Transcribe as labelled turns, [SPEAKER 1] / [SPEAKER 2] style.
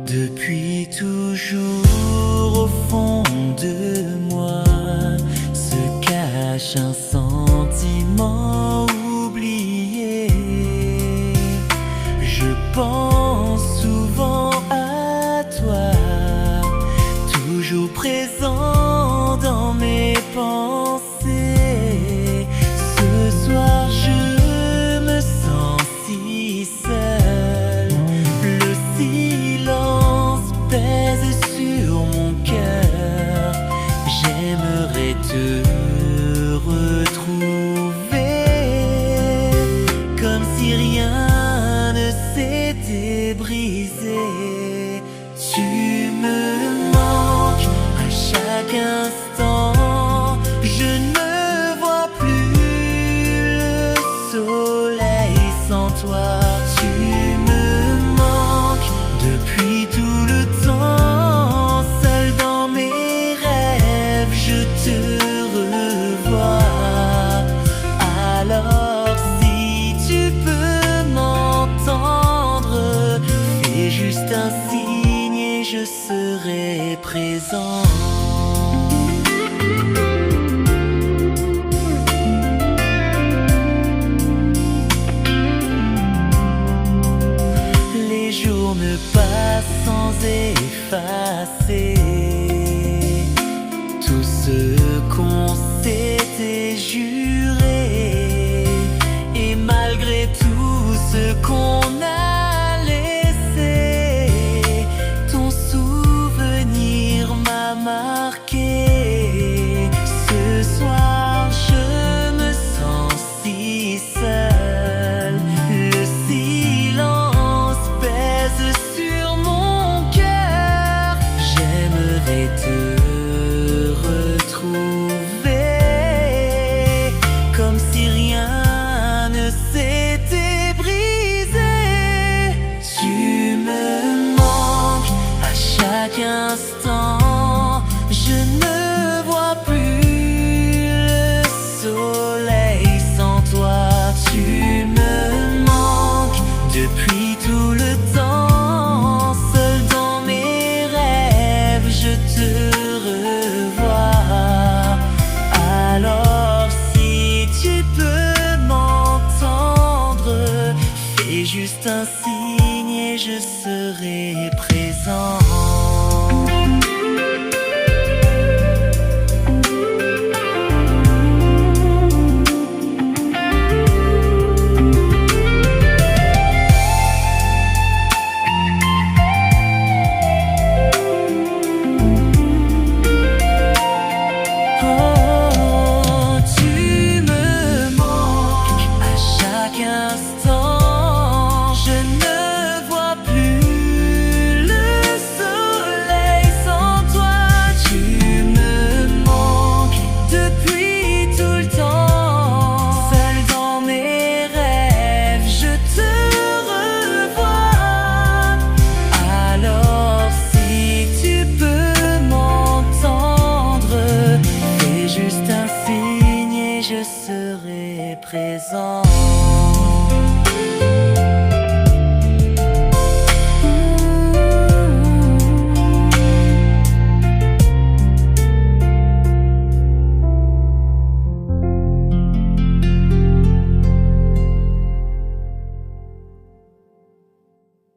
[SPEAKER 1] Depuis toujours au fond de moi se cache un sentiment oublié. Je pense souvent à toi, toujours présent dans mes pensées. Ce soir je me sens si seul, le silence pèse sur mon cœur. J'aimerais te retrouver, comme si rien ne s'était brisé. Tu me manques à chaque instant, je ne vois plus le soleil sans toi. Tu me manques depuis tout le temps, seul dans mes rêves je te revois. Alors si tu peux m'entendre, fais juste un signe et je serai présent. Les jours ne passent sans effacer tout ce qu'on s'était juré, et malgré tout ce qu'on a laissé, ton souvenir m'a marqué. Ce soir je me sens si seul, le silence pèse sur mon cœur. J'aimerais te retrouver, comme si rien ne s'était brisé. Tu me manques à chaque instant, je ne vois plus le soleil sans toi. Tu me manques depuis tout le temps, seul dans mes rêves je te revois. Alors si tu peux m'entendre, fais juste un signe et je serai présent. Je serai présent.